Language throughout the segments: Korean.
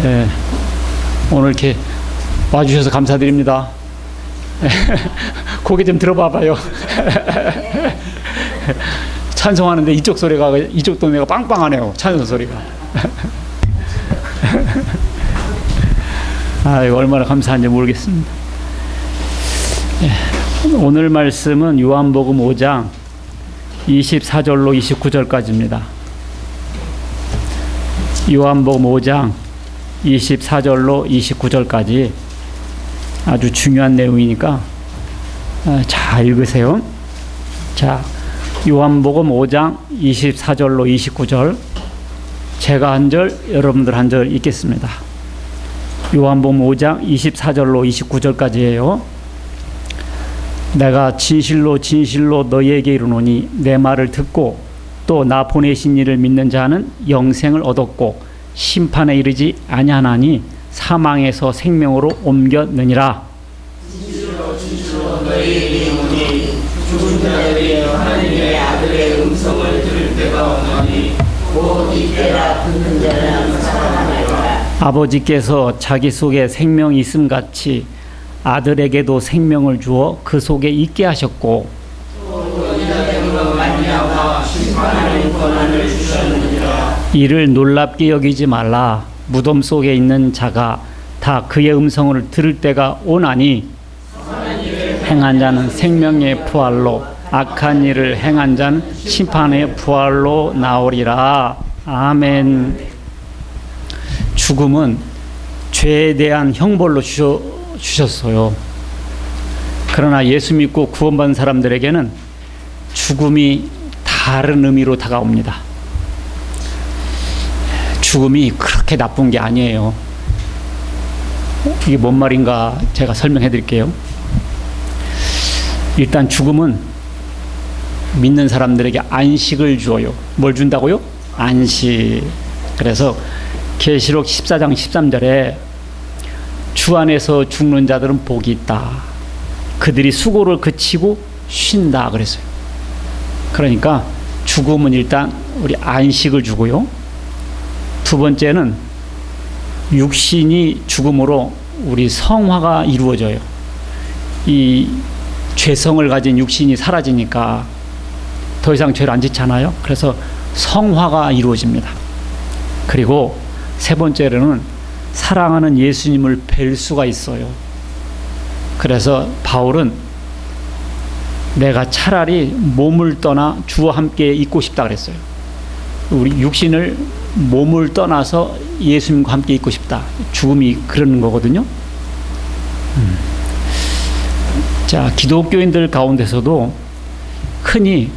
예, 오늘 이렇게 와주셔서 감사드립니다. 고개 좀 들어봐봐요. 찬송하는데 이쪽 동네가 빵빵하네요. 찬송 소리가. 이거 얼마나 감사한지 모르겠습니다. 오늘 말씀은 요한복음 5장 24절로 29절까지입니다. 요한복음 5장 24절로 29절까지 아주 중요한 내용이니까 잘 읽으세요. 자, 요한복음 5장 24절로 29절, 제가 한 절, 여러분들 한 절 읽겠습니다. 요한복음 5장 24절로 29절까지예요. 내가 진실로 진실로 너희에게 이르노니 내 말을 듣고 또 나 보내신 이를 믿는 자는 영생을 얻었고 심판에 이르지 아니하나니 사망에서 생명으로 옮겼느니라. 진실로 진실로 너희에게 이르노니 죽은 자들이 하나님의 아들의 음성을 들을 때가 오나니 곧 이때라. 듣는 자는 살아나리라. 아버지께서 자기 속에 생명이 있음 같이 아들에게도 생명을 주어 그 속에 있게 하셨고 또 인자됨으로 말미암아 심판하는 권한을 주셨느니라. 이를 놀랍게 여기지 말라. 무덤 속에 있는 자가 다 그의 음성을 들을 때가 오나니 행한 자는 생명의 부활로, 악한 일을 행한 자는 심판의 부활로 나오리라. 아멘. 죽음은 죄에 대한 형벌로 주셨어요. 그러나 예수 믿고 구원받은 사람들에게는 죽음이 다른 의미로 다가옵니다. 죽음이 그렇게 나쁜 게 아니에요. 이게 뭔 말인가 제가 설명해 드릴게요. 일단 죽음은 믿는 사람들에게 안식을 주어요. 뭘 준다고요? 안식. 그래서 계시록 14장 13절에 주 안에서 죽는 자들은 복이 있다. 그들이 수고를 그치고 쉰다 그랬어요. 그러니까 죽음은 일단 우리 안식을 주고요. 두 번째는 육신이 죽음으로 우리 성화가 이루어져요. 이 죄성을 가진 육신이 사라지니까 더 이상 죄를 안 짓잖아요. 그래서 성화가 이루어집니다. 그리고 세 번째로는 사랑하는 예수님을 뵐 수가 있어요. 그래서 바울은 내가 차라리 몸을 떠나 주와 함께 있고 싶다 그랬어요. 우리 육신을 몸을 떠나서 예수님과 함께 있고 싶다. 죽음이 그러는 거거든요. 자, 기독교인들 가운데서도 흔히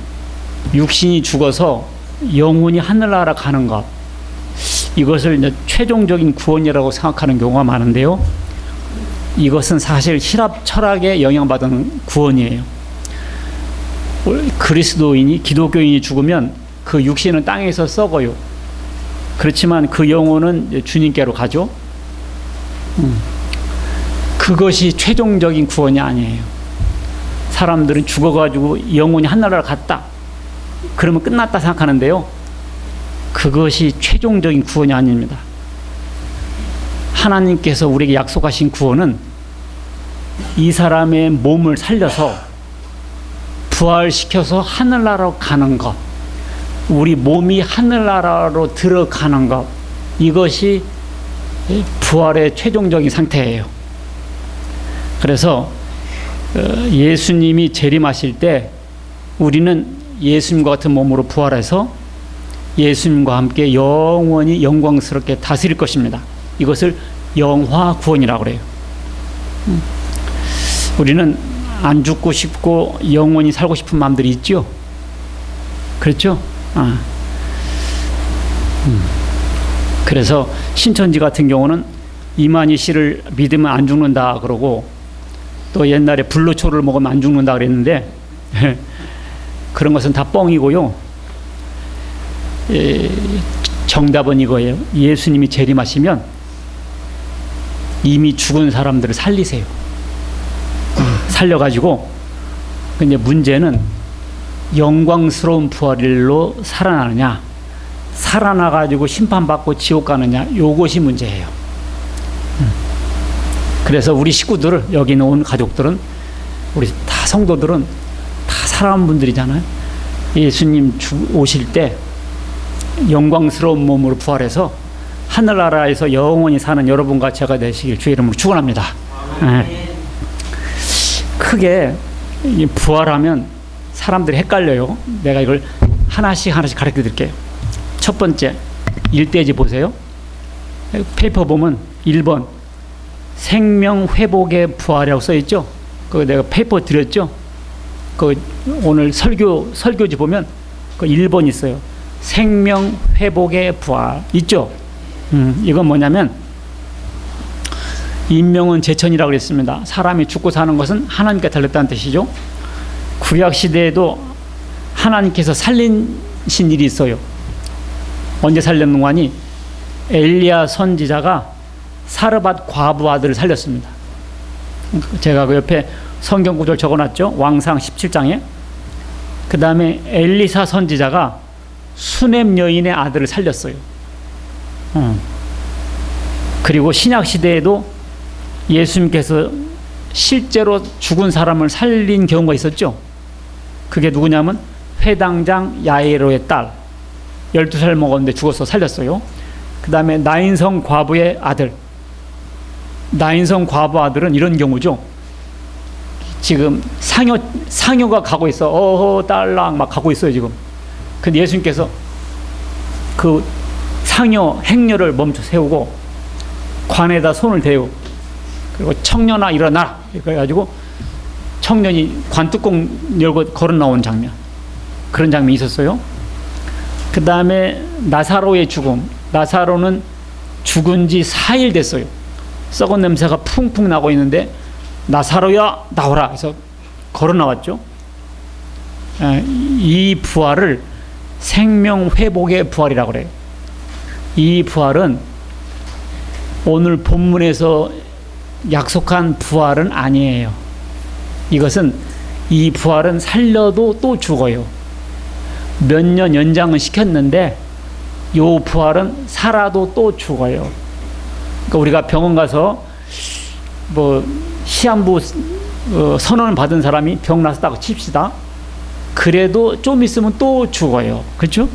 육신이 죽어서 영혼이 하늘나라 가는 것, 이것을 이제 최종적인 구원이라고 생각하는 경우가 많은데요. 이것은 사실 힐랍 철학에 영향받은 구원이에요. 그리스도인이, 기독교인이 죽으면 그 육신은 땅에서 썩어요. 그렇지만 그 영혼은 주님께로 가죠. 그것이 최종적인 구원이 아니에요. 사람들은 죽어가지고 영혼이 하늘나라로 갔다, 그러면 끝났다 생각하는데요. 그것이 최종적인 구원이 아닙니다. 하나님께서 우리에게 약속하신 구원은 이 사람의 몸을 살려서 부활시켜서 하늘나라로 가는 것, 우리 몸이 하늘나라로 들어가는 것, 이것이 부활의 최종적인 상태예요. 그래서 예수님이 재림하실 때 우리는 예수님과 같은 몸으로 부활해서 예수님과 함께 영원히 영광스럽게 다스릴 것입니다. 이것을 영화 구원이라고 그래요. 우리는 안 죽고 싶고 영원히 살고 싶은 마음들이 있죠. 그렇죠? 그래서 신천지 같은 경우는 이만희 씨를 믿으면 안 죽는다 그러고, 또 옛날에 불로초를 먹으면 안 죽는다 그랬는데 그런 것은 다 뻥이고요. 정답은 이거예요. 예수님이 재림하시면 이미 죽은 사람들을 살리세요. 살려가지고, 근데 문제는 영광스러운 부활일로 살아나느냐, 살아나가지고 심판받고 지옥 가느냐, 요것이 문제예요. 그래서 우리 식구들, 여기 온 가족들은, 우리 다 성도들은 다 사랑하는 분들이잖아요. 예수님 오실 때 영광스러운 몸으로 부활해서 하늘나라에서 영원히 사는 여러분과 제가 되시길 주의 이름으로 축원합니다. 크게 부활하면 사람들이 헷갈려요. 내가 이걸 하나씩 가르쳐 드릴게요. 첫 번째, 1대지 보세요. 페이퍼 보면 1번 생명 회복의 부활이라고 써 있죠. 그 내가 페이퍼 드렸죠. 그 오늘 설교지 보면 그 1번 있어요. 생명 회복의 부활 있죠. 이건 뭐냐면 인명은 제천이라고 그랬습니다. 사람이 죽고 사는 것은 하나님께 달렸다는 뜻이죠. 구약 시대에도 하나님께서 살리신 일이 있어요. 언제 살렸는가 하니 엘리야 선지자가 사르밧 과부 아들을 살렸습니다. 제가 그 옆에 성경 구절 적어놨죠. 왕상 17장에. 그 다음에 엘리사 선지자가 수넴 여인의 아들을 살렸어요. 그리고 신약 시대에도 예수님께서 실제로 죽은 사람을 살린 경우가 있었죠. 그게 누구냐면 회당장 야이로의 딸, 12살 먹었는데 죽어서 살렸어요. 그 다음에 나인성 과부의 아들. 나인성 과부 아들은 이런 경우죠. 지금 상여가 가고 있어. 어허 딸랑 막 가고 있어요 지금. 근데 예수님께서 그 상여 행렬을 멈춰 세우고 관에다 손을 대고, 그리고 청년아 일어나 그래가지고 청년이 관뚜껑 열고 걸어 나온 장면, 그런 장면이 있었어요. 그 다음에 나사로의 죽음. 나사로는 죽은 지 4일 됐어요. 썩은 냄새가 풍풍 나고 있는데 나사로야 나오라 해서 걸어 나왔죠. 이 부활을 생명 회복의 부활이라고 그래요. 이 부활은 오늘 본문에서 약속한 부활은 아니에요. 이것은, 이 부활은 살려도 또 죽어요. 몇 년 연장은 시켰는데 요 부활은 살아도 또 죽어요. 그러니까 우리가 병원 가서 뭐 시한부 선언을 받은 사람이 병 났다고 칩시다. 그래도 좀 있으면 또 죽어요. 그렇죠?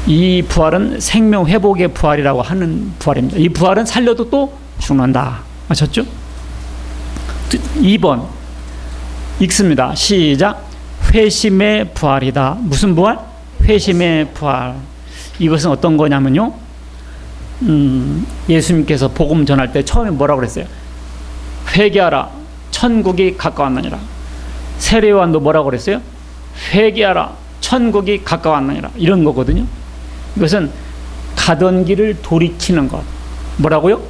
이 부활은 생명 회복의 부활이라고 하는 부활입니다. 이 부활은 살려도 또 죽는다. 아셨죠? 2번 읽습니다. 시작. 회심의 부활이다. 무슨 부활? 회심의 부활. 이것은 어떤 거냐면요, 예수님께서 복음 전할 때 처음에 뭐라고 그랬어요? 회개하라, 천국이 가까웠느니라. 세례요한도 뭐라고 그랬어요? 회개하라, 천국이 가까웠느니라. 이런 거거든요. 이것은 가던 길을 돌이키는 것. 뭐라고요?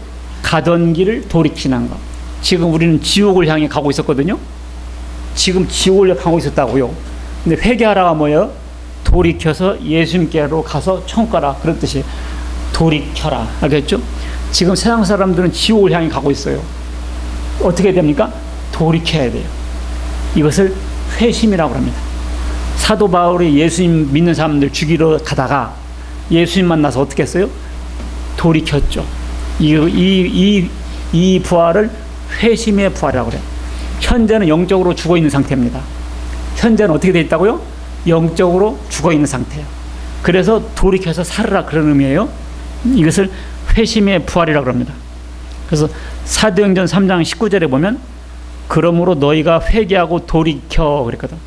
가던 길을 돌이키는 것. 지금 우리는 지옥을 향해 가고 있었거든요. 지금 지옥을 가고 있었다고요. 근데 회개하라가 뭐예요? 돌이켜서 예수님께로 가서 천국 가라, 그런 뜻이에요. 돌이켜라. 알겠죠? 지금 세상 사람들은 지옥을 향해 가고 있어요. 어떻게 됩니까? 돌이켜야 돼요. 이것을 회심이라고 합니다. 사도 바울이 예수님 믿는 사람들 죽이러 가다가 예수님 만나서 어떻게 했어요? 돌이켰죠. 이 부활을 회심의 부활이라고 그래요. 현재는 영적으로 죽어 있는 상태입니다. 현재는 어떻게 되어 있다고요? 영적으로 죽어 있는 상태예요. 그래서 돌이켜서 살으라, 그런 의미예요. 이것을 회심의 부활이라고 합니다. 그래서 사도행전 3장 19절에 보면 그러므로 너희가 회개하고 돌이켜 그랬거든.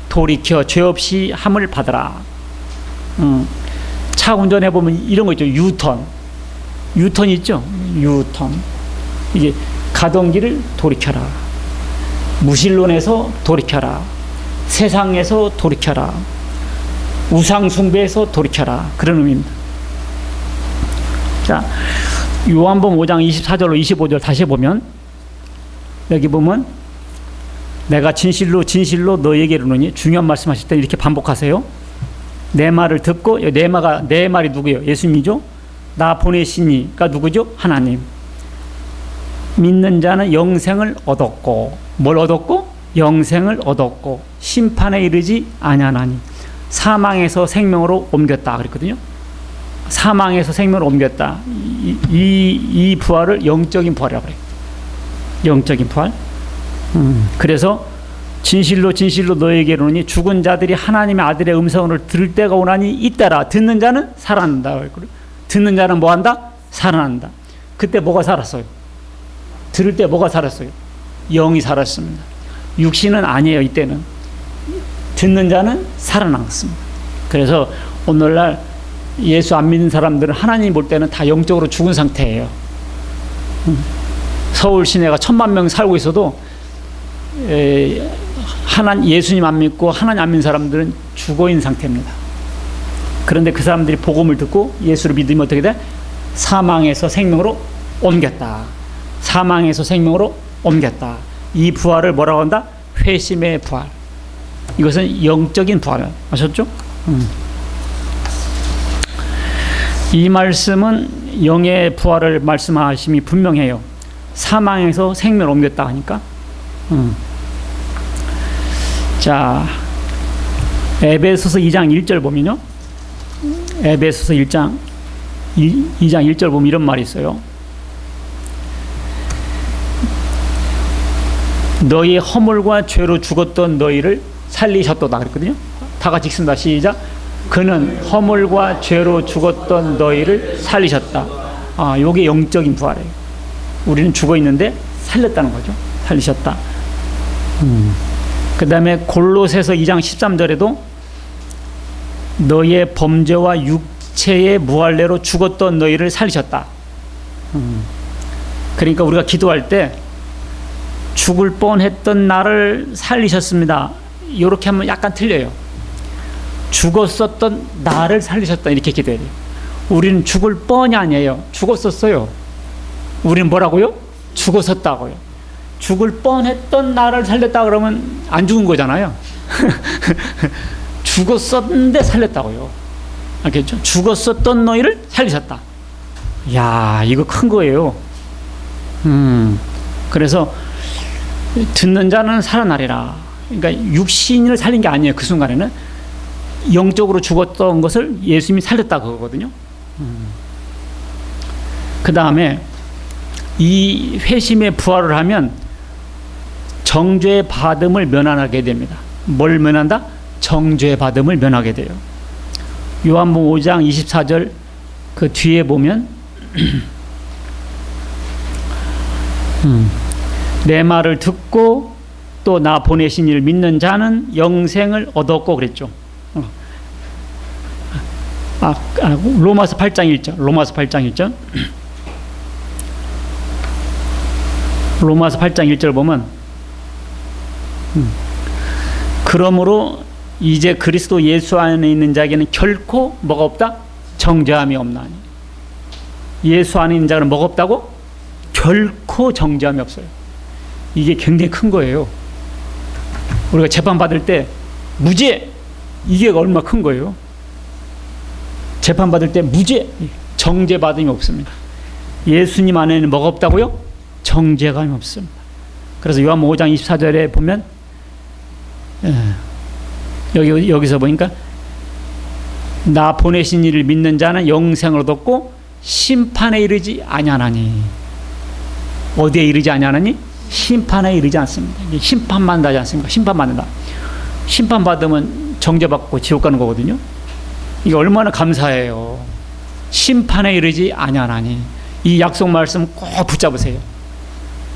돌이켜 죄 없이 함을 받으라. 차 운전해 보면 이런 거 있죠. 유턴 있죠. 유턴. 이게 가던 길을 돌이켜라. 무신론에서 돌이켜라. 세상에서 돌이켜라. 우상 숭배에서 돌이켜라. 그런 의미입니다. 자, 요한복음 5장 24절로 25절 다시 보면, 여기 보면 내가 진실로 진실로 너희에게 이르노니, 중요한 말씀하실 때 이렇게 반복하세요. 내 말을 듣고, 내 말이 누구예요? 예수님이죠. 나 보내시니가 누구죠? 하나님. 믿는 자는 영생을 얻었고, 뭘 얻었고? 영생을 얻었고 심판에 이르지 아니하나니 사망에서 생명으로 옮겼다 그랬거든요. 사망에서 생명으로 옮겼다. 이 부활을 영적인 부활이라고 그래요. 영적인 부활. 그래서 진실로 진실로 너에게 이르노니 죽은 자들이 하나님의 아들의 음성을 들을 때가 오나니 잇따라 듣는 자는 살아난다. 듣는 자는 뭐한다? 살아난다. 그때 뭐가 살았어요? 들을 때 뭐가 살았어요? 영이 살았습니다. 육신은 아니에요. 이때는 듣는 자는 살아났습니다. 그래서 오늘날 예수 안 믿는 사람들은 하나님 볼 때는 다 영적으로 죽은 상태예요. 서울 시내가 1000만 명 살고 있어도 예수님 안 믿고 하나님 안 믿는 사람들은 죽어 있는 상태입니다. 그런데 그 사람들이 복음을 듣고 예수를 믿으면 어떻게 돼? 사망에서 생명으로 옮겼다. 사망에서 생명으로 옮겼다. 이 부활을 뭐라고 한다? 회심의 부활. 이것은 영적인 부활. 아셨죠? 이 말씀은 영의 부활을 말씀하심이 분명해요. 사망에서 생명을 옮겼다 하니까. 자, 에베소서 2장 1절 보면요. 에베소서 2장 1절 보면 이런 말이 있어요. 너희의 허물과 죄로 죽었던 너희를 살리셨도다 그랬거든요. 다 같이 읽습니다. 시작. 그는 허물과 죄로 죽었던 너희를 살리셨다. 아, 요게 영적인 부활이에요. 우리는 죽어 있는데 살렸다는 거죠. 살리셨다. 그 다음에 골로새서 2장 13절에도 너희의 범죄와 육체의 무할례로 죽었던 너희를 살리셨다. 그러니까 우리가 기도할 때 죽을 뻔했던 나를 살리셨습니다. 이렇게 하면 약간 틀려요. 죽었었던 나를 살리셨다 이렇게 기도해야 돼요. 우리는 죽을 뻔이 아니에요. 죽었었어요. 우리는 뭐라고요? 죽었었다고요. 죽을 뻔했던 나를 살렸다 그러면 안 죽은 거잖아요. 죽었었는데 살렸다고요. 알겠죠? 죽었었던 너희를 살리셨다. 야, 이거 큰 거예요. 그래서 듣는 자는 살아나리라. 그러니까 육신을 살린 게 아니에요. 그 순간에는 영적으로 죽었던 것을 예수님이 살렸다 그거거든요. 그 다음에 이 회심의 부활을 하면 정죄 받음을 면하게 됩니다. 뭘 면한다? 정죄 받음을 면하게 돼요. 요한복음 5장 24절 그 뒤에 보면 내 말을 듣고 또 나 보내신 이를 믿는 자는 영생을 얻었고 그랬죠. 로마서 8장 1절. 로마서 8장 1절. 로마서 8장 1절 보면 그러므로 이제 그리스도 예수 안에 있는 자에게는 결코 뭐가 없다? 정죄함이 없나니. 예수 안에 있는 자는 뭐가 없다고? 결코 정죄함이 없어요. 이게 굉장히 큰 거예요. 우리가 재판받을 때 무죄, 이게 얼마나 큰 거예요. 재판받을 때 무죄, 정죄받음이 없습니다. 예수님 안에는 뭐가 없다고요? 정죄감이 없습니다. 그래서 요한복음 5장 24절에 보면 여기서 보니까 나 보내신 이를 믿는 자는 영생을 얻었고 심판에 이르지 아니하나니. 어디에 이르지 아니하나니? 심판에 이르지 않습니다. 심판만 하지 않습니까? 심판받는다. 심판받으면 정죄받고 지옥 가는 거거든요. 이게 얼마나 감사해요. 심판에 이르지 아니하나니. 이 약속 말씀 꼭 붙잡으세요.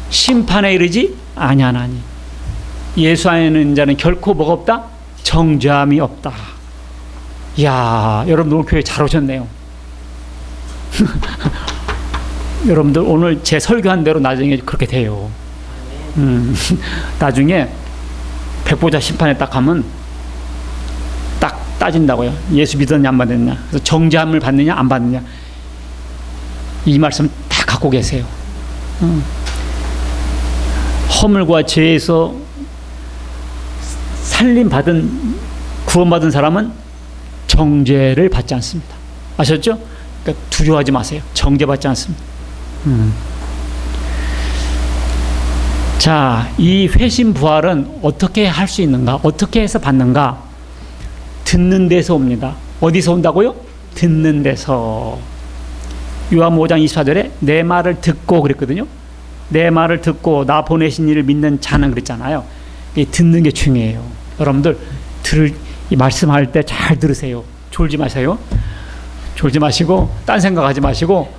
심판에 이르지 아니하나니. 예수 안에 있는 자는 결코 뭐가 없다? 정죄함이 없다. 이야, 여러분들 오늘 교회 잘 오셨네요. 여러분들 오늘 제 설교한 대로 나중에 그렇게 돼요. 나중에 백보자 심판에 딱 가면 딱 따진다고요. 예수 믿었냐 안 받았냐. 그래서 정죄함을 받느냐 안 받느냐. 이 말씀 다 갖고 계세요. 허물과 죄에서 살림받은 구원받은 사람은 정죄를 받지 않습니다. 아셨죠? 그러니까 두려워하지 마세요. 정죄받지 않습니다. 자, 이 회심 부활은 어떻게 할 수 있는가? 어떻게 해서 받는가? 듣는 데서 옵니다. 어디서 온다고요? 듣는 데서. 요한복음 5장 24절에 내 말을 듣고 그랬거든요. 내 말을 듣고 나 보내신 이를 믿는 자는 그랬잖아요. 이 듣는 게 중요해요. 여러분들 이 말씀할 때 잘 들으세요. 졸지 마세요. 졸지 마시고 딴 생각하지 마시고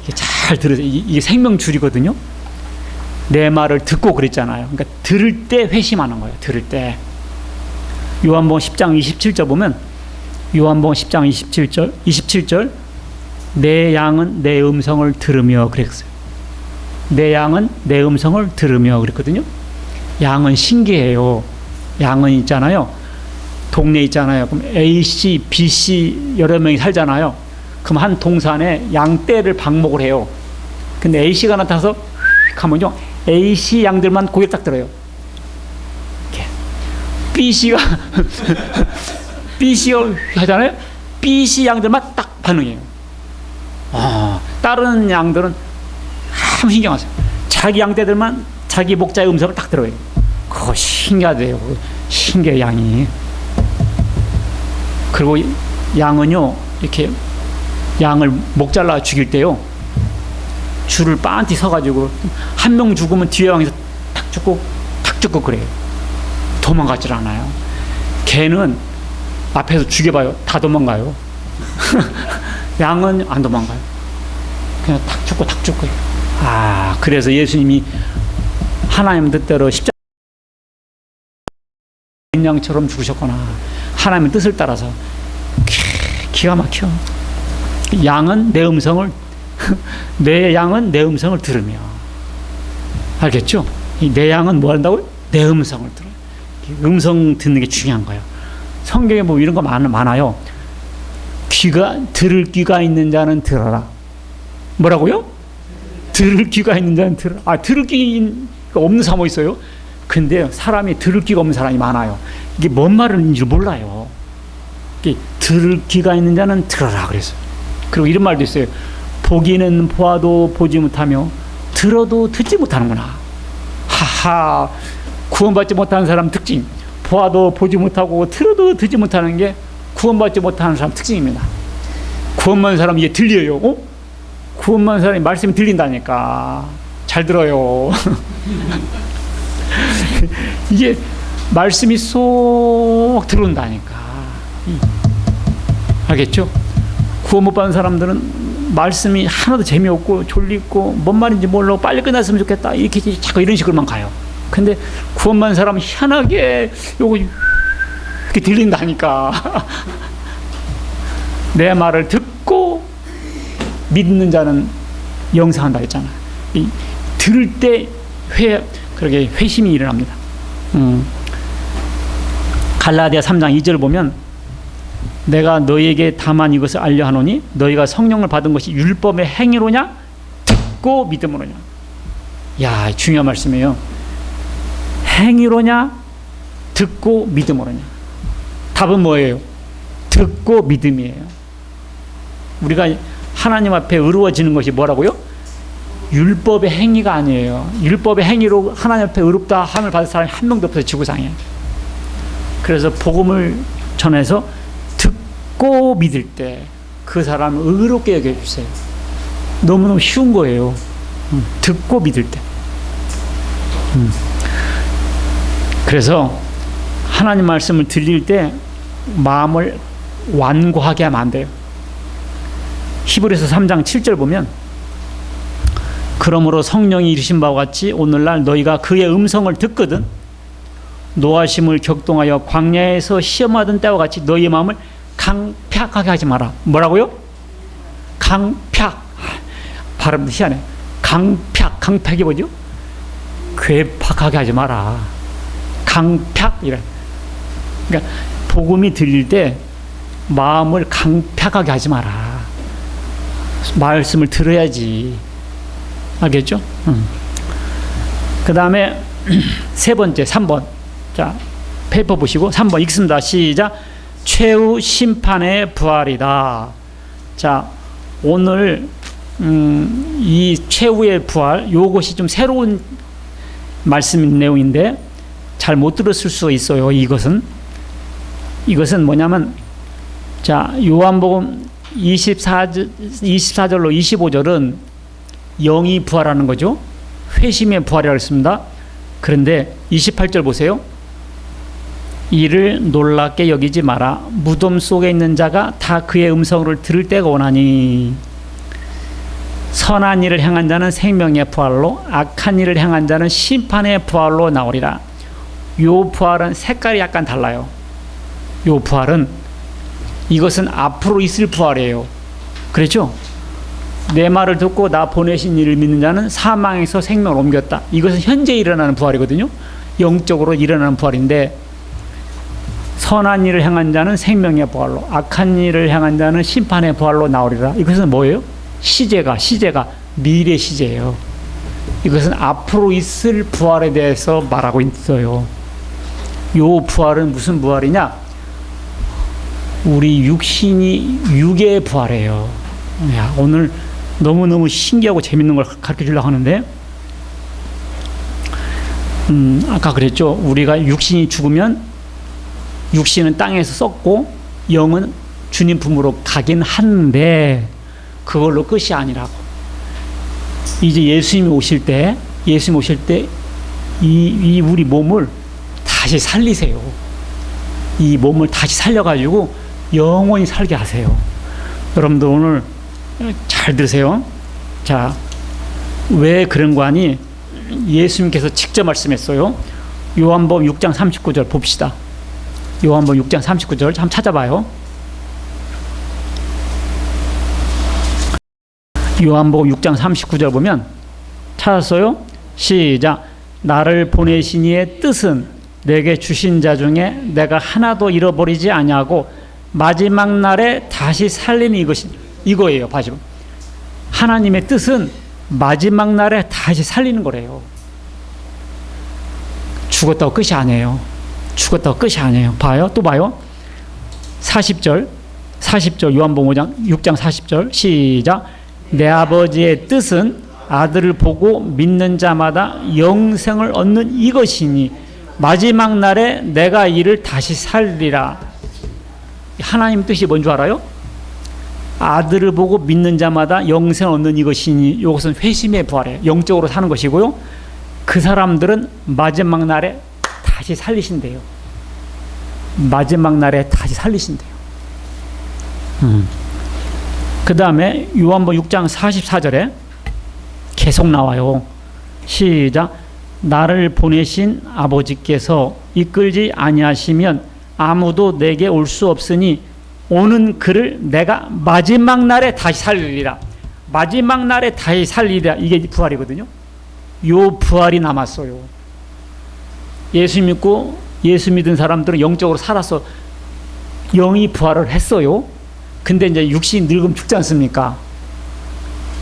이게 잘 들으세요. 이게 생명줄이거든요. 내 말을 듣고 그랬잖아요. 그러니까 들을 때 회심하는 거예요. 들을 때. 요한복음 10장 27절 보면 요한복음 10장 27절 내 양은 내 음성을 들으며 그랬어요. 내 양은 내 음성을 들으며 그랬거든요. 양은 신기해요. 양은 있잖아요. 동네 있잖아요. 그럼 A씨, B씨 여러 명이 살잖아요. 그럼 한 동산에 양떼를 방목을 해요. 근데 A씨가 나타나서 가면요. A씨 양들만 고개 딱 들어요. 이렇게. B씨가 B씨가 하잖아요. B씨 양들만 딱 반응해요. 다른 양들은 아무 신경 안 써요. 자기 양떼들만 자기 목자의 음성을 딱 들어요. 그거 신기하대요. 신기해 양이. 그리고 양은요 이렇게 양을 목 잘라 죽일 때요 줄을 빤히 서가지고 한 명 죽으면 뒤에 왕에서 탁 죽고 그래요. 도망가질 않아요. 개는 앞에서 죽여봐요. 다 도망가요. 양은 안 도망가요. 그냥 탁 죽고. 그래서 예수님이 하나님 뜻대로 십자가 양처럼 죽으셨구나. 하나님의 뜻을 따라서 기가 막혀. 양은 내 음성을 내 양은 내 음성을 들으며. 알겠죠? 내 양은 뭐 한다고요? 내 음성을 들어요. 음성 듣는 게 중요한 거예요. 성경에 뭐 이런 거 많아요. 들을 귀가 있는 자는 들어라. 뭐라고요? 들을 귀가 있는 자는 들어라. 들을 귀가 없는 사람이 있어요. 근데 사람이 들을 귀가 없는 사람이 많아요. 이게 뭔 말인지 몰라요. 들을 귀가 있는 자는 들어라 그랬어요. 그리고 이런 말도 있어요. 보기는 보아도 보지 못하며 들어도 듣지 못하는구나. 하하. 구원받지 못하는 사람 특징. 보아도 보지 못하고 들어도 듣지 못하는 게 구원받지 못하는 사람 특징입니다. 구원받는 사람 이게 들려요. 구원받는 사람이 말씀이 들린다니까. 잘 들어요. 이게 말씀이 쏙 들어온다니까. 알겠죠? 구원 못 받은 사람들은 말씀이 하나도 재미없고 졸리고 뭔 말인지 모르고 빨리 끝났으면 좋겠다 이렇게 자꾸 이런 식으로만 가요. 근데 구원 받은 사람은 희한하게 요거 이렇게 들린다니까. 내 말을 듣고 믿는 자는 영생한다 했잖아요. 들을 때 그렇게 회심이 일어납니다. 갈라디아 3장 2절을 보면 내가 너희에게 다만 이것을 알려 하노니 너희가 성령을 받은 것이 율법의 행위로냐 듣고 믿음으로냐. 야, 중요한 말씀이에요. 행위로냐 듣고 믿음으로냐. 답은 뭐예요? 듣고 믿음이에요. 우리가 하나님 앞에 의로워지는 것이 뭐라고요? 율법의 행위가 아니에요. 율법의 행위로 하나님 앞에 의롭다 함을 받을 사람이 한 명도 없어요. 지구상에. 그래서 복음을 전해서 듣고 믿을 때 그 사람을 의롭게 여겨주세요. 너무너무 쉬운 거예요. 듣고 믿을 때. 그래서 하나님 말씀을 들릴 때 마음을 완고하게 하면 안 돼요. 히브리서 3장 7절 보면 그러므로 성령이 이르신 바와 같이 오늘날 너희가 그의 음성을 듣거든 노하심을 격동하여 광야에서 시험하던 때와 같이 너희의 마음을 강팍하게 하지 마라. 뭐라고요? 강팍. 발음도 희한해. 강팍이 뭐죠? 괴팍하게 하지 마라. 강팍 이래. 그러니까 복음이 들릴 때 마음을 강팍하게 하지 마라. 말씀을 들어야지. 알겠죠? 그 다음에 세 번째 3번. 자, 페이퍼 보시고 3번 읽습니다. 시작. 최후 심판의 부활이다. 자, 오늘 이 최후의 부활, 요것이 좀 새로운 말씀 내용인데 잘 못 들었을 수 있어요. 이것은 뭐냐면, 자, 요한복음 24절로 25절은 영이 부활하는 거죠. 회심의 부활이라고 했습니다. 그런데 28절 보세요. 이를 놀랍게 여기지 마라. 무덤 속에 있는 자가 다 그의 음성을 들을 때가 오나니 선한 일을 행한 자는 생명의 부활로 악한 일을 행한 자는 심판의 부활로 나오리라. 요 부활은 색깔이 약간 달라요. 요 부활은 이것은 앞으로 있을 부활이에요. 그렇죠? 내 말을 듣고 나 보내신 이를 믿는 자는 사망에서 생명을 옮겼다. 이것은 현재 일어나는 부활이거든요. 영적으로 일어나는 부활인데 선한 일을 행한 자는 생명의 부활로 악한 일을 행한 자는 심판의 부활로 나오리라. 이것은 뭐예요? 시제가 미래 시제예요. 이것은 앞으로 있을 부활에 대해서 말하고 있어요. 요 부활은 무슨 부활이냐? 우리 육신이 육의 부활이에요. 야, 오늘 너무너무 신기하고 재밌는 걸 가르쳐 주려고 하는데 아까 그랬죠. 우리가 육신이 죽으면 육신은 땅에서 썩고 영은 주님 품으로 가긴 하는데 그걸로 끝이 아니라고. 이제 예수님이 오실 때 이 우리 몸을 다시 살리세요. 이 몸을 다시 살려가지고 영원히 살게 하세요. 여러분들 오늘 잘 들으세요. 자, 왜 그런 거 아니? 예수님께서 직접 말씀했어요. 요한복음 6장 39절 봅시다. 요한복음 6장 39절 한번 찾아봐요. 요한복음 6장 39절 보면 찾았어요? 시작. 나를 보내신 이의 뜻은 내게 주신 자 중에 내가 하나도 잃어버리지 아니하고 마지막 날에 다시 살리는 이거예요. 마지막. 하나님의 뜻은 마지막 날에 다시 살리는 거래요. 죽었다고 끝이 아니에요. 죽었다고 끝이 아니에요. 봐요. 또 봐요. 40절 요한복음 6장 40절 시작. 내 아버지의 뜻은 아들을 보고 믿는 자마다 영생을 얻는 이것이니 마지막 날에 내가 이를 다시 살리라. 하나님 뜻이 뭔 줄 알아요? 아들을 보고 믿는 자마다 영생을 얻는 이것이니 이것은 회심의 부활이에요. 영적으로 사는 것이고요. 그 사람들은 마지막 날에 다시 살리신대요. 마지막 날에 다시 살리신대요. 그 다음에 요한복음 6장 44절에 계속 나와요. 시작. 나를 보내신 아버지께서 이끌지 아니하시면 아무도 내게 올 수 없으니 오는 그를 내가 마지막 날에 다시 살리리라. 마지막 날에 다시 살리리라. 이게 부활이거든요. 요 부활이 남았어요. 예수 믿고 예수 믿은 사람들은 영적으로 살아서 영이 부활을 했어요. 근데 이제 육신이 늙으면 죽지 않습니까?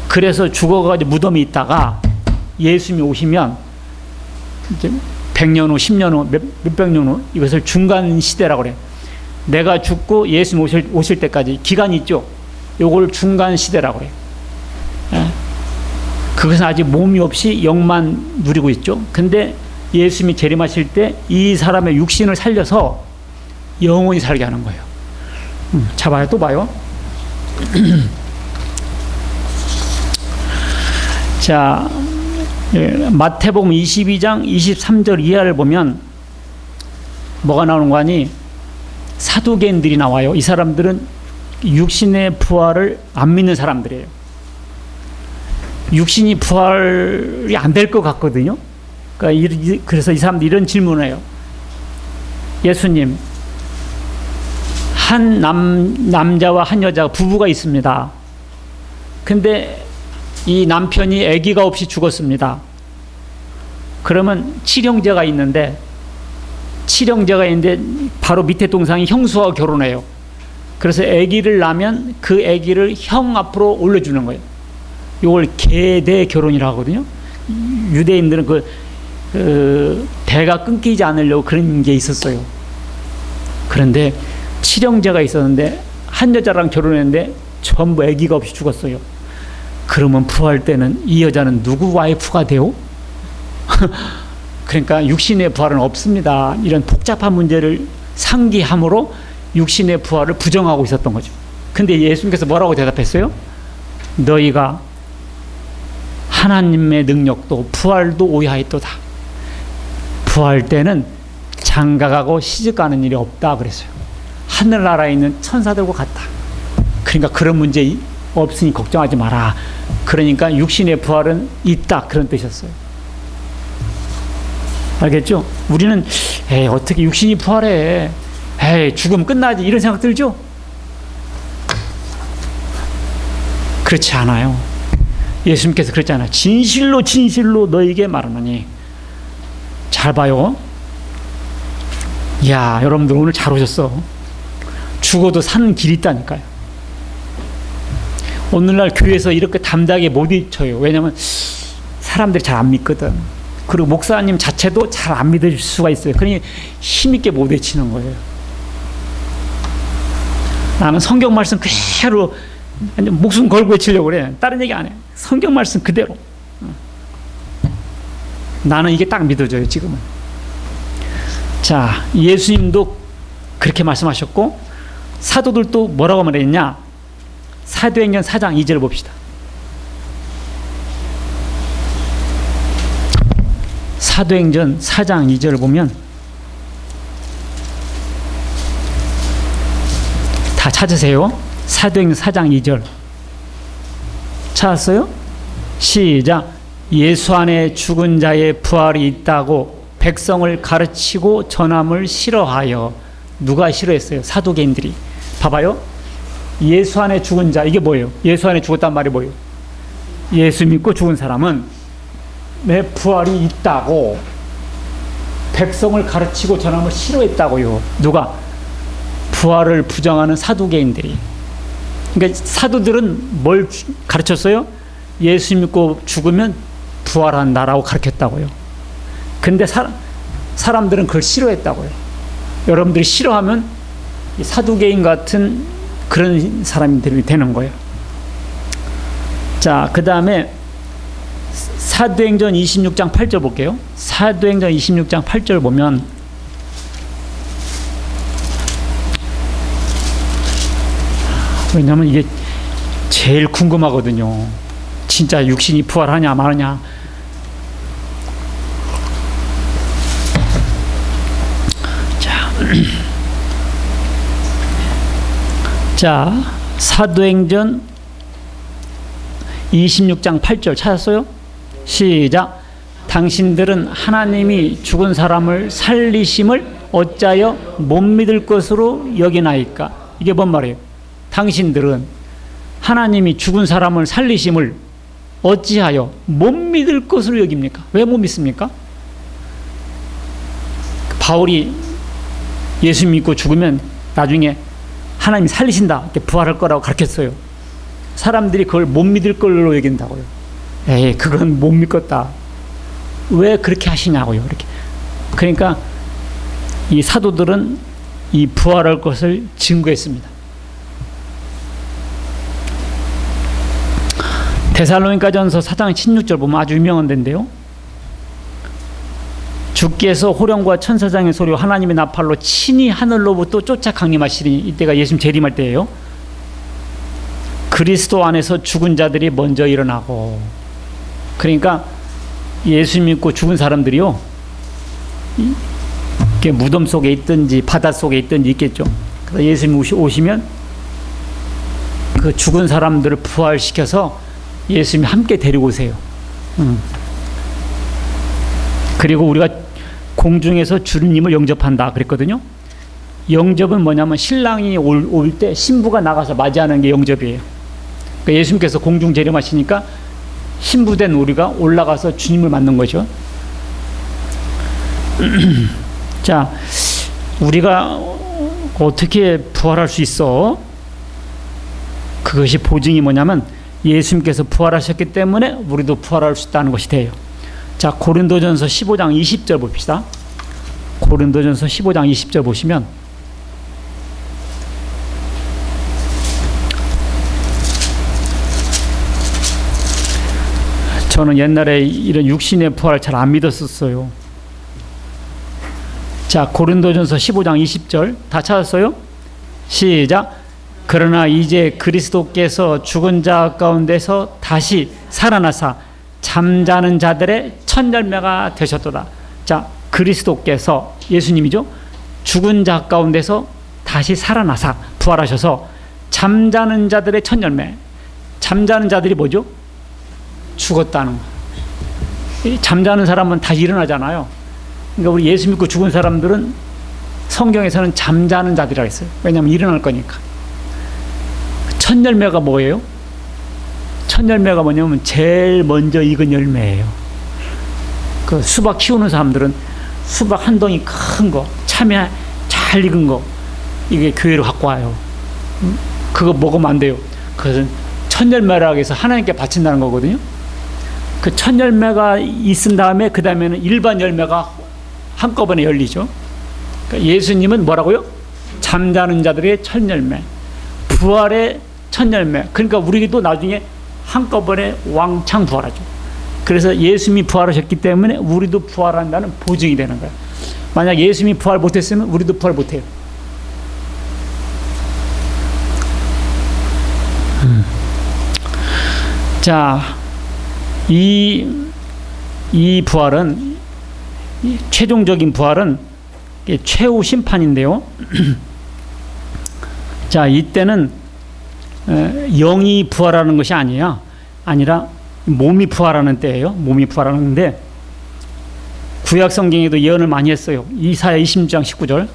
그래서 죽어가지고 무덤에 있다가 예수님이 오시면 이제 100년 후, 10년 후, 몇백 년 후 이것을 중간 시대라고 그래요. 내가 죽고 예수님 오실 때까지 기간이 있죠. 요걸 중간 시대라고 그래요. 예. 그것은 아직 몸이 없이 영만 누리고 있죠. 근데 예수님이 재림하실 때 이 사람의 육신을 살려서 영원히 살게 하는 거예요. 자, 봐요. 또 봐요. 자, 마태복음 22장 23절 이하를 보면 뭐가 나오는 거 아니? 사두개인들이 나와요. 이 사람들은 육신의 부활을 안 믿는 사람들이에요. 육신이 부활이 안 될 것 같거든요. 그래서 이 사람들이 이런 질문을 해요. 예수님, 한 남자와 한 여자가 부부가 있습니다. 근데 이 남편이 아기가 없이 죽었습니다. 그러면 칠형제가 있는데 바로 밑에 동상이 형수와 결혼해요. 그래서 아기를 낳으면 그 아기를 형 앞으로 올려주는 거예요. 이걸 계대 결혼이라고 하거든요. 유대인들은 그 대가 끊기지 않으려고 그런 게 있었어요. 그런데 칠형제가 있었는데 한 여자랑 결혼했는데 전부 아기가 없이 죽었어요. 그러면 부활 때는 이 여자는 누구 와이프가 돼요? 그러니까 육신의 부활은 없습니다. 이런 복잡한 문제를 상기함으로 육신의 부활을 부정하고 있었던 거죠. 근데 예수님께서 뭐라고 대답했어요? 너희가 하나님의 능력도 부활도 오해하였도다. 부활 때는 장가가고 시집가는 일이 없다 그랬어요. 하늘나라에 있는 천사들과 같다. 그러니까 그런 문제 없으니 걱정하지 마라. 그러니까 육신의 부활은 있다, 그런 뜻이었어요. 알겠죠? 우리는 어떻게 육신이 부활해? 죽으면 끝나지, 이런 생각 들죠? 그렇지 않아요. 예수님께서 그랬잖아요. 진실로 진실로 너에게 말하노니. 잘 봐요. 야, 여러분들 오늘 잘 오셨어. 죽어도 사는 길이 있다니까요. 오늘날 교회에서 이렇게 담대하게 못 외쳐요. 왜냐하면 사람들이 잘 안 믿거든. 그리고 목사님 자체도 잘 안 믿을 수가 있어요. 그러니 힘있게 못 외치는 거예요. 나는 성경 말씀 그대로 목숨 걸고 외치려고 그래. 다른 얘기 안 해. 성경 말씀 그대로. 나는 이게 딱 믿어져요, 지금은. 자, 예수님도 그렇게 말씀하셨고, 사도들도 뭐라고 말했냐? 사도행전 4장 2절 봅시다. 사도행전 4장 2절을 보면, 다 찾으세요. 사도행전 4장 2절. 찾았어요? 시작. 예수 안에 죽은 자의 부활이 있다고 백성을 가르치고 전함을 싫어하여. 누가 싫어했어요? 사두개인들이. 봐봐요. 예수 안에 죽은 자, 이게 뭐예요? 예수 안에 죽었단 말이 뭐예요? 예수 믿고 죽은 사람은 내 부활이 있다고 백성을 가르치고 전함을 싫어했다고요. 누가? 부활을 부정하는 사두개인들이. 그러니까 사도들은 뭘 가르쳤어요? 예수 믿고 죽으면 부활한다라고 가르쳤다고요. 근데 사람들은 그걸 싫어했다고요. 여러분들이 싫어하면 사두개인 같은 그런 사람들이 되는 거예요. 자, 그 다음에 사도행전 26장 8절 볼게요. 사도행전 26장 8절 보면, 왜냐하면 이게 제일 궁금하거든요. 진짜 육신이 부활하냐 마느냐. 자, 사도행전 26장 8절 찾았어요? 시작. 당신들은 하나님이 죽은 사람을 살리심을 어찌하여 못 믿을 것으로 여기나이까? 이게 뭔 말이에요? 당신들은 하나님이 죽은 사람을 살리심을 어찌하여 못 믿을 것으로 여깁니까? 왜 못 믿습니까? 바울이 예수 믿고 죽으면 나중에 하나님이 살리신다, 이렇게 부활할 거라고 가르쳤어요. 사람들이 그걸 못 믿을 걸로 여긴다고요. 에이, 그건 못 믿겠다. 왜 그렇게 하시냐고요. 이렇게. 그러니까 이 사도들은 이 부활할 것을 증거했습니다. 데살로니가전서 4장 16절 보면 아주 유명한 데인데요. 주께서 호령과 천사장의 소리와 하나님의 나팔로 친히 하늘로부터 쫓아 강림하시리니, 이때가 예수님 재림할 때예요. 그리스도 안에서 죽은 자들이 먼저 일어나고. 그러니까 예수 믿고 죽은 사람들이요, 이렇게 무덤 속에 있든지 바다 속에 있든지 있겠죠. 그래서 예수님 오시면 그 죽은 사람들을 부활시켜서 예수님이 함께 데리고 오세요. 그리고 우리가 공중에서 주님을 영접한다 그랬거든요. 영접은 뭐냐면 신랑이 올 때 신부가 나가서 맞이하는 게 영접이에요. 그러니까 예수님께서 공중 재림하시니까 신부된 우리가 올라가서 주님을 맞는 거죠. 자, 우리가 어떻게 부활할 수 있어? 그것이 보증이 뭐냐면 예수님께서 부활하셨기 때문에 우리도 부활할 수 있다는 것이 돼요. 자, 고린도전서 15장 20절 봅시다. 고린도전서 15장 20절 보시면, 저는 옛날에 이런 육신의 부활을 잘 안 믿었었어요. 자, 고린도전서 15장 20절 다 찾았어요? 시작. 그러나 이제 그리스도께서 죽은 자 가운데서 다시 살아나사 잠자는 자들의 첫 열매가 되셨도다. 자, 그리스도께서, 예수님이죠, 죽은 자 가운데서 다시 살아나사 부활하셔서 잠자는 자들의 첫 열매. 잠자는 자들이 뭐죠? 죽었다는 거. 이 잠자는 사람은 다시 일어나잖아요. 그러니까 우리 예수 믿고 죽은 사람들은 성경에서는 잠자는 자들이라고 했어요. 왜냐하면 일어날 거니까. 첫 열매가 뭐예요? 첫 열매가 뭐냐면 제일 먼저 익은 열매예요. 그 수박 키우는 사람들은 수박 한 덩이 큰 거, 참외 잘 익은 거, 이게 교회로 갖고 와요. 그거 먹으면 안 돼요. 그것은 첫 열매라고 해서 하나님께 바친다는 거거든요. 그 첫 열매가 있은 다음에 그 다음에는 일반 열매가 한꺼번에 열리죠. 그러니까 예수님은 뭐라고요? 잠자는 자들의 첫 열매, 부활의 첫 열매. 그러니까 우리도 나중에 한꺼번에 왕창 부활하죠. 그래서 예수님이 부활하셨기 때문에 우리도 부활한다는 보증이 되는 거예요. 만약 예수님이 부활 못했으면 우리도 부활 못해요. 자, 이 부활은, 이 최종적인 부활은 최후 심판인데요. 자, 이때는 영이 부활하는 것이 아니라 몸이 부활하는 때예요. 몸이 부활하는데 구약 성경에도 예언을 많이 했어요. 이사야 26장 19절.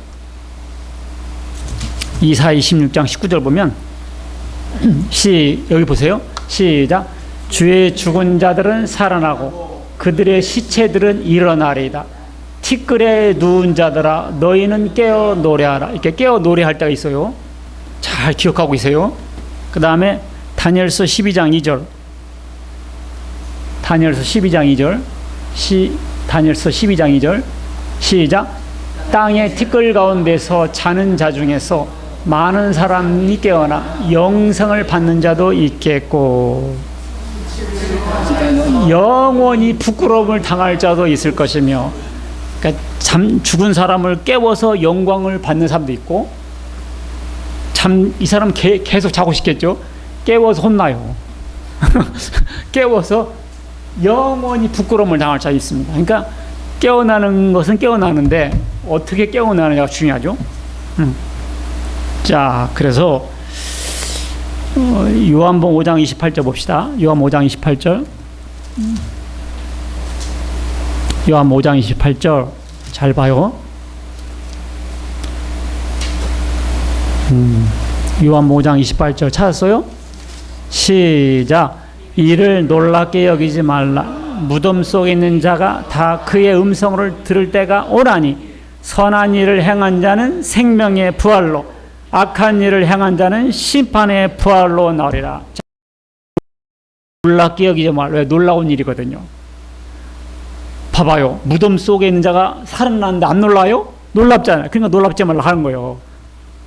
이사야 26장 19절 보면 여기 보세요. 시작. 주의 죽은 자들은 살아나고 그들의 시체들은 일어나리이다. 티끌에 누운 자들아 너희는 깨어 노래하라. 이렇게 깨어 노래할 때가 있어요. 잘 기억하고 있어요. 그 다음에 다니엘서 12장 2절. 다니엘서 12장 2절. 다니엘서 12장 2절. 시작. 땅의 티끌 가운데서 자는 자 중에서 많은 사람이 깨어나 영생을 받는 자도 있겠고 영원히 부끄러움을 당할 자도 있을 것이며. 그러니까 죽은 사람을 깨워서 영광을 받는 사람도 있고, 이 사람 계속 자고 싶겠죠. 깨워서 혼나요. 깨워서 영원히 부끄러움을 당할 자도 있습니다. 그러니까 깨어나는 것은 깨어나는데 어떻게 깨어나느냐가 중요하죠. 자, 그래서 요한복음 5장 28절 봅시다. 요한복음 5장 28절. 요한복음 5장 28절 잘 봐요. 요한복음 5장 28절 찾았어요? 시작. 이를 놀랍게 여기지 말라. 무덤 속에 있는 자가 다 그의 음성을 들을 때가 오나니 선한 일을 행한 자는 생명의 부활로, 악한 일을 행한 자는 심판의 부활로 나오리라. 놀랍게 여기지 말라. 왜? 놀라운 일이거든요. 봐봐요. 무덤 속에 있는 자가 살아났는데 안 놀라요? 놀랍잖아요. 그러니까 놀랍지 말라 하는 거예요.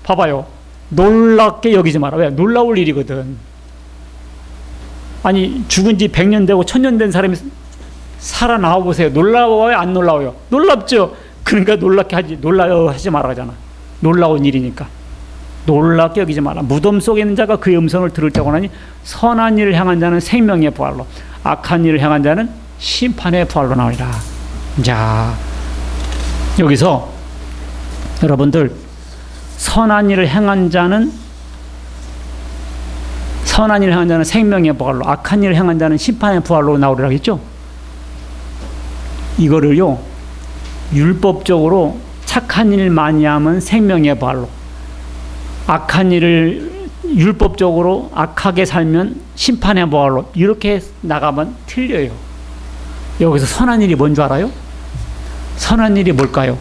봐봐요. 놀랍게 여기지 마라. 왜? 놀라울 일이거든. 아니, 죽은 지 100년 되고 1000년 된 사람이 살아나와 보세요. 놀라워요? 안 놀라워요? 놀랍죠? 그러니까 놀라워 하지 말아잖아. 놀라운 일이니까. 놀랍게 여기지 마라. 무덤 속에 있는 자가 그의 음성을 들을 때고 나니 선한 일을 행한 자는 생명의 부활로, 악한 일을 행한 자는 심판의 부활로 나오리라. 자, 여기서 여러분들, 선한 일을 행한 자는 생명의 부활로, 악한 일을 행한 자는 심판의 부활로 나오리라 했죠. 이거를요, 율법적으로 착한 일 많이 하면 생명의 부활로, 악한 일을 율법적으로 악하게 살면 심판의 부활로, 이렇게 나가면 틀려요. 여기서 선한 일이 뭔 줄 알아요? 선한 일이 뭘까요?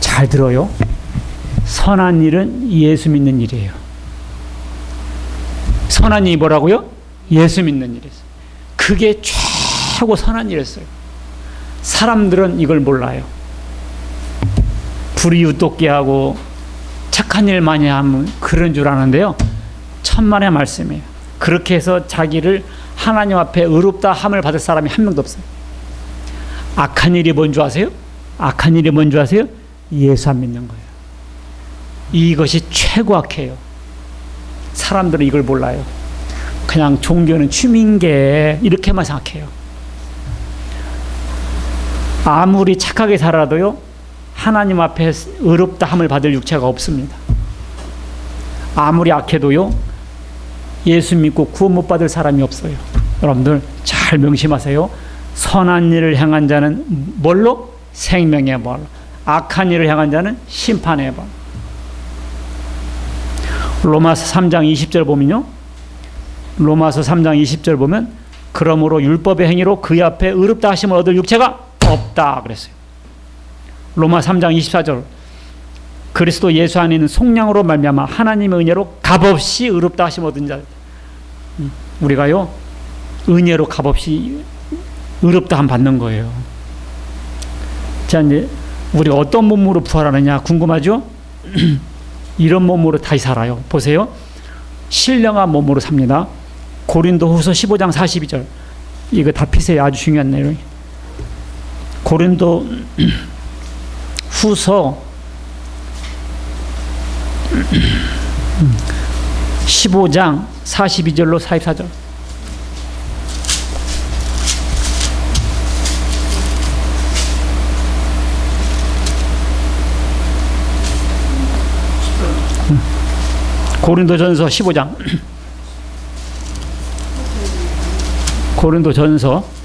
잘 들어요. 선한 일은 예수 믿는 일이에요. 선한 일이 뭐라고요? 예수 믿는 일이었어요. 그게 최고 선한 일이었어요. 사람들은 이걸 몰라요. 불이웃 돕게 하고 착한 일 많이 하면 그런 줄 아는데요. 천만의 말씀이에요. 그렇게 해서 자기를 하나님 앞에 의롭다 함을 받을 사람이 한 명도 없어요. 악한 일이 뭔 줄 아세요? 악한 일이 뭔 줄 아세요? 예수 안 믿는 거예요. 이것이 최고 악해요. 사람들은 이걸 몰라요. 그냥 종교는 취미인게 이렇게만 생각해요. 아무리 착하게 살아도요, 하나님 앞에 의롭다 함을 받을 육체가 없습니다. 아무리 악해도요, 예수 믿고 구원 못 받을 사람이 없어요. 여러분들 잘 명심하세요. 선한 일을 행한 자는 뭘로? 생명의 벌. 악한 일을 행한 자는 심판의 벌. 로마서 3장 20절 보면요, 로마서 3장 20절 보면 그러므로 율법의 행위로 그의 앞에 의롭다 하심을 얻을 육체가 없다 그랬어요. 로마 3장 24절 그리스도 예수 안에 있는 속량으로 말미암아 하나님의 은혜로 값없이 의롭다 하심을 얻은 자. 우리가요, 은혜로 값없이 의롭다 함 받는 거예요. 자, 이제 우리가 어떤 몸으로 부활하느냐 궁금하죠? 이런 몸으로 다시 살아요. 보세요. 신령한 몸으로 삽니다. 고린도후서 15장 42절. 이거 다 피세요. 아주 중요한 내용이. 고린도 후서 15장 42절로 44절. 고린도전서 15장. 고린도전서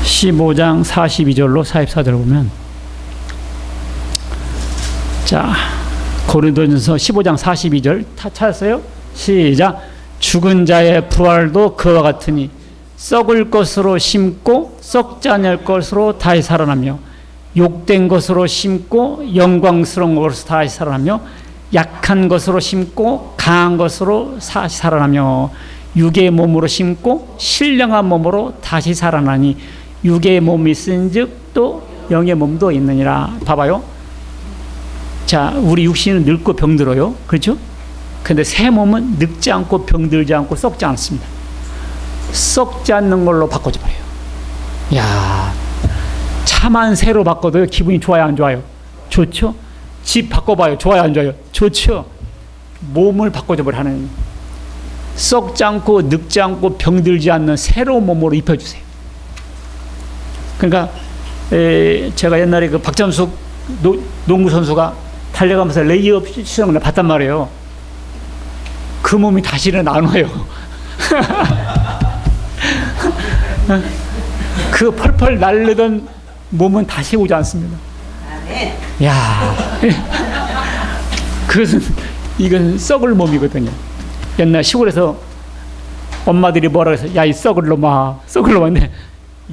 15장 42절로 44절 보면, 자, 고린도전서 15장 42절 다 찾았어요? 시작. 죽은 자의 부활도 그와 같으니 썩을 것으로 심고 썩지 않을 것으로 다시 살아나며 욕된 것으로 심고 영광스러운 것으로 다시 살아나며 약한 것으로 심고 강한 것으로 다시 살아나며 육의 몸으로 심고 신령한 몸으로 다시 살아나니 육의 몸이 있은즉 또 영의 몸도 있느니라. 봐봐요. 자, 우리 육신은 늙고 병들어요. 그렇죠? 근데 새 몸은 늙지 않고 병들지 않고 썩지 않습니다. 썩지 않는 걸로 바꿔줘 버려요. 야, 차만 새로 바꿔도요, 기분이 좋아요, 안 좋아요? 좋죠? 집 바꿔봐요. 좋아요, 안 좋아요? 좋죠? 몸을 바꿔줘 버려 하는, 썩지 않고 늙지 않고 병들지 않는 새로운 몸으로 입혀주세요. 그러니까 제가 옛날에 그 박점숙 농구 선수가 달려가면서 레이업 시험을 봤단 말이에요. 그 몸이 다시는 안 와요. 그 펄펄 날르던 몸은 다시 오지 않습니다. 야, 그것은 이건 썩을 몸이거든요. 옛날 시골에서 엄마들이 뭐라 해서 야, 이 썩을 놈아, 썩을 놈아인데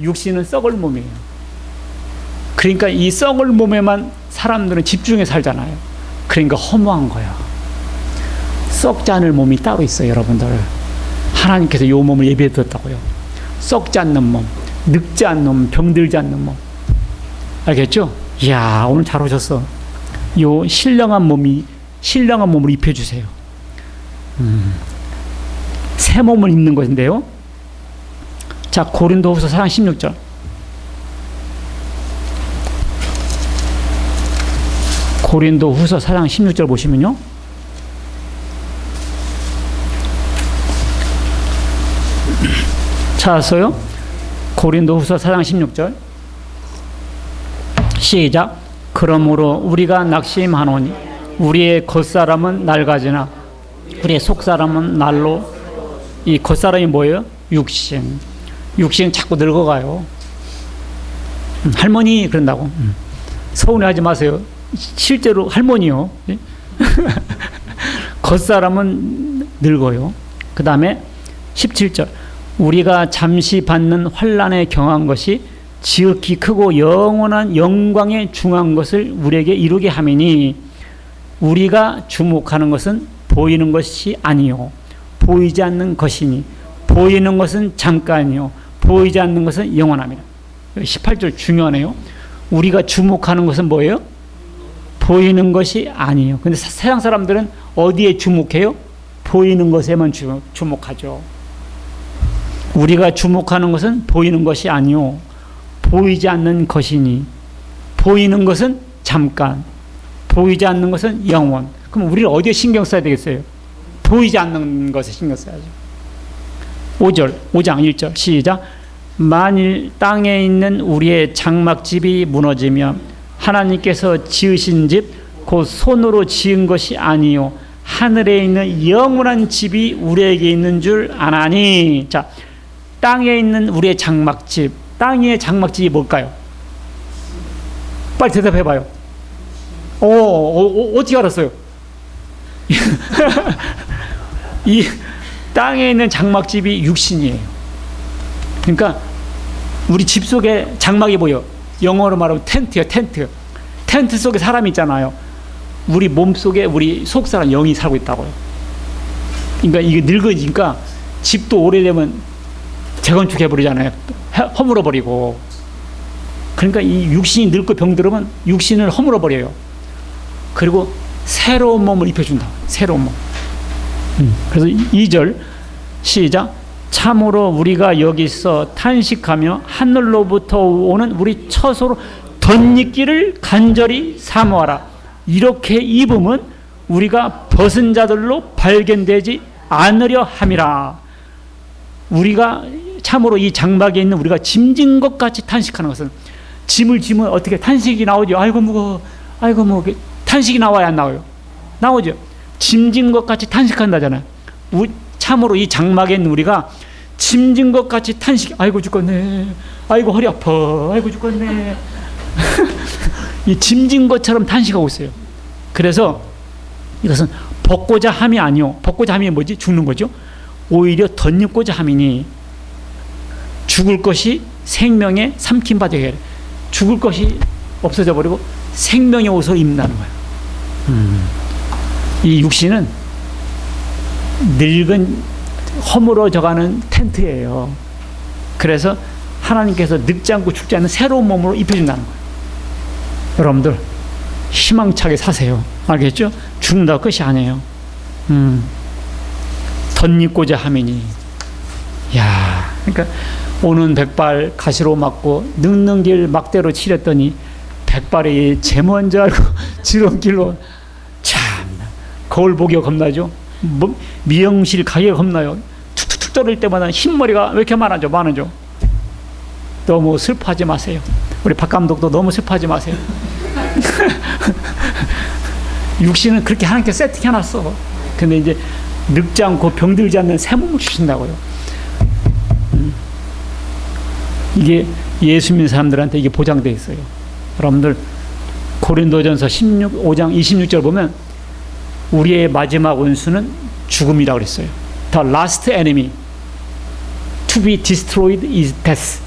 육신은 썩을 몸이에요. 그러니까 이 썩을 몸에만 사람들은 집중해 살잖아요. 그러니까 허무한 거예요. 썩지 않을 몸이 따로 있어요, 여러분들. 하나님께서 이 몸을 예비해 두었다고요. 썩지 않는 몸, 늙지 않는 몸, 병들지 않는 몸. 알겠죠? 이야, 오늘 잘 오셨어. 요 신령한 몸을 입혀주세요. 새 몸을 입는 것인데요. 자, 고린도후서 4장 16절. 고린도후서 4장 16절 보시면요. 찾았어요? 고린도후서 4장 16절. 시작. 그러므로 우리가 낙심하노니 우리의 겉사람은 낡아지나 우리의 속사람은 날로. 이 겉사람이 뭐예요? 육신. 육신 자꾸 늙어가요. 할머니 그런다고. 서운해하지 마세요. 실제로 할머니요. 겉사람은 늙어요. 그 다음에 17절. 우리가 잠시 받는 환난에 경한 것이 지극히 크고 영원한 영광에 중한 것을 우리에게 이루게 함이니 우리가 주목하는 것은 보이는 것이 아니요 보이지 않는 것이니 보이는 것은 잠깐이요 보이지 않는 것은 영원합니다. 18절 중요하네요. 우리가 주목하는 것은 뭐예요? 보이는 것이 아니에요. 근데 세상 사람들은 어디에 주목해요? 보이는 것에만 주목하죠. 우리가 주목하는 것은 보이는 것이 아니요 보이지 않는 것이니 보이는 것은 잠깐 보이지 않는 것은 영원. 그럼 우리는 어디에 신경 써야 되겠어요? 보이지 않는 것에 신경 써야죠. 5장 1절 시작. 만일 땅에 있는 우리의 장막집이 무너지면 하나님께서 지으신 집 곧 손으로 지은 것이 아니요 하늘에 있는 영원한 집이 우리에게 있는 줄 아나니. 자, 땅에 있는 우리의 장막집, 땅의 장막집이 뭘까요? 빨리 대답해봐요. 어떻게 알았어요? 이 땅에 있는 장막집이 육신이에요. 그러니까 우리 집 속에 장막이 뭐예요? 영어로 말하면 텐트예요. 텐트 속에 사람이 있잖아요. 우리 몸 속에 우리 속사람 영이 살고 있다고요. 그러니까 이게 늙어지니까 집도 오래되면 재건축해버리잖아요. 허물어버리고. 그러니까 이 육신이 늙고 병들으면 육신을 허물어버려요. 그리고 새로운 몸을 입혀준다. 새로운 몸. 그래서 2절 시작. 참으로 우리가 여기서 탄식하며 하늘로부터 오는 우리 처소로 덧입기를 간절히 사모하라. 이렇게 입음은 우리가 벗은 자들로 발견되지 않으려 함이라. 우리가 참으로 이 장막에 있는 우리가 짐진 것 같이 탄식하는 것은, 짐을 지면 어떻게 탄식이 나오죠. 아이고 무거워, 아이고 뭐 탄식이 나와야 안 나와요? 나오죠. 짐진 것 같이 탄식한다잖아요. 참으로 이 장막에 있는 우리가 짐진 것 같이 탄식. 아이고 죽겠네, 아이고 허리 아파, 아이고 죽겠네. 이 짐진 것처럼 탄식하고 있어요. 그래서 이것은 벗고자 함이 아니요. 벗고자 함이 뭐지? 죽는 거죠. 오히려 덧입고자 함이니 죽을 것이 생명에 삼킴 받게 해. 죽을 것이 없어져 버리고 생명의 옷을 입는다는 거예요. 이 육신은 늙은 허물어져가는 텐트예요. 그래서 하나님께서 늙지 않고 죽지 않는 새로운 몸으로 입혀준다는 거예요. 여러분들 희망차게 사세요. 알겠죠? 죽는다고 끝이 아니에요. 덧입고자 함이니. 야, 그러니까 오는 백발 가시로 맞고 늙는 길 막대로 치렸더니 백발이 제 먼저 알고 지름길로. 참 거울 보기가 겁나죠. 미용실 가기가 겁나요. 툭툭툭 떨을 때마다 흰머리가 왜 이렇게 많아져. 너무 슬퍼하지 마세요. 우리 박 감독도 너무 슬퍼하지 마세요. 육신은 그렇게 하나님께 세팅해놨어. 근데 이제 늙지 않고 병들지 않는 새 몸을 주신다고요. 이게 예수 믿는 사람들한테 이게 보장되어 있어요. 여러분들 고린도전서 5장 26절 보면 우리의 마지막 원수는 죽음이라고 그랬어요. The last enemy to be destroyed is death.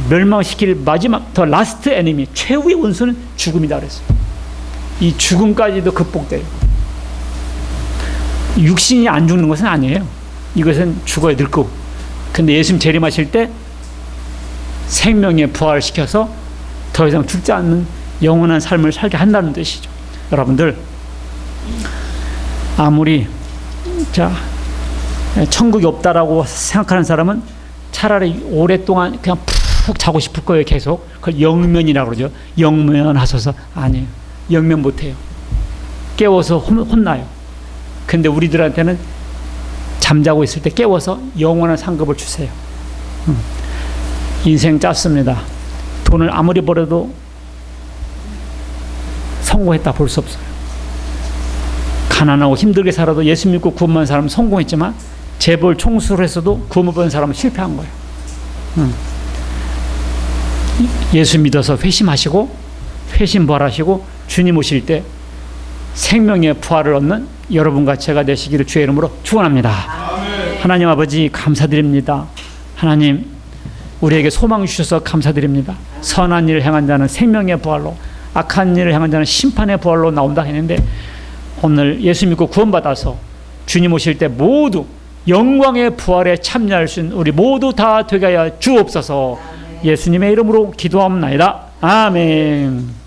멸망시킬 마지막 the last enemy, 최후의 원수는 죽음이다 그랬어요. 이 죽음까지도 극복돼요. 육신이 안 죽는 것은 아니에요. 이것은 죽어야 늙고. 근데 예수님 재림하실 때 생명에 부활시켜서 더 이상 죽지 않는 영원한 삶을 살게 한다는 뜻이죠. 여러분들 아무리 천국이 없다라고 생각하는 사람은 차라리 오랫동안 그냥 푹 자고 싶을 거예요. 계속. 그걸 영면이라고 그러죠. 영면하소서. 아니에요. 영면 못해요. 깨워서 혼나요. 근데 우리들한테는 잠자고 있을 때 깨워서 영원한 상급을 주세요. 인생 짧습니다. 돈을 아무리 벌어도 성공했다 볼 수 없어요. 가난하고 힘들게 살아도 예수 믿고 구원 받은 사람은 성공했지만 재벌 총수를 했어도 구원 못 받은 사람은 실패한 거예요. 예수 믿어서 회심하시고 회심 부활하시고 주님 오실 때 생명의 부활을 얻는 여러분과 제가 되시기를 주의 이름으로 축원합니다. 아멘. 하나님 아버지 감사드립니다. 하나님 우리에게 소망 주셔서 감사드립니다. 선한 일을 행한 자는 생명의 부활로, 악한 일을 행한 자는 심판의 부활로 나온다 했는데 오늘 예수 믿고 구원받아서 주님 오실 때 모두 영광의 부활에 참여할 수 있는 우리 모두 다 되게 하여 주옵소서. 예수님의 이름으로 기도합니다. 아멘.